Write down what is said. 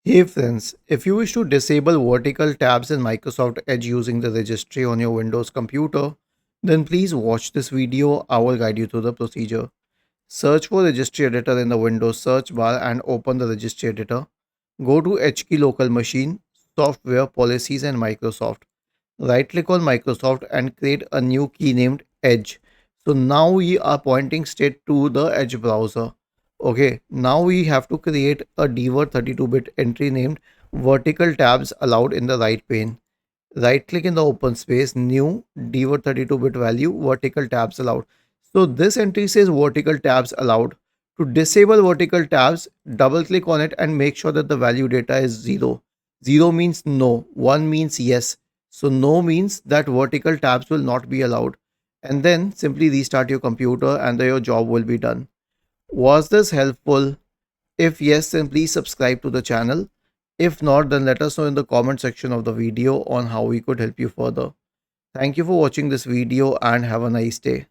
Hey friends, if you wish to disable vertical tabs in Microsoft Edge using the registry on your Windows computer, then please watch this video. I will guide you through the procedure. Search for Registry Editor in the Windows search bar and open the Registry Editor. Go to HKey Local Machine, Software, Policies and Microsoft. Right click on Microsoft and create a new key named Edge. So now we are pointing straight to the Edge browser. Okay, now we have to create a dword 32-bit entry named vertical tabs allowed in the right pane. Right click in the open space, new dword 32-bit value, vertical tabs allowed. So this entry says vertical tabs allowed. To disable vertical tabs, double click on it and make sure that the value data is 0. 0 means no, 1 means yes. So no means that vertical tabs will not be allowed. And then simply restart your computer and your job will be done. Was this helpful? If yes, then please subscribe to the channel. If not, then let us know in the comment section of the video on how we could help you further. Thank you for watching this video and have a nice day.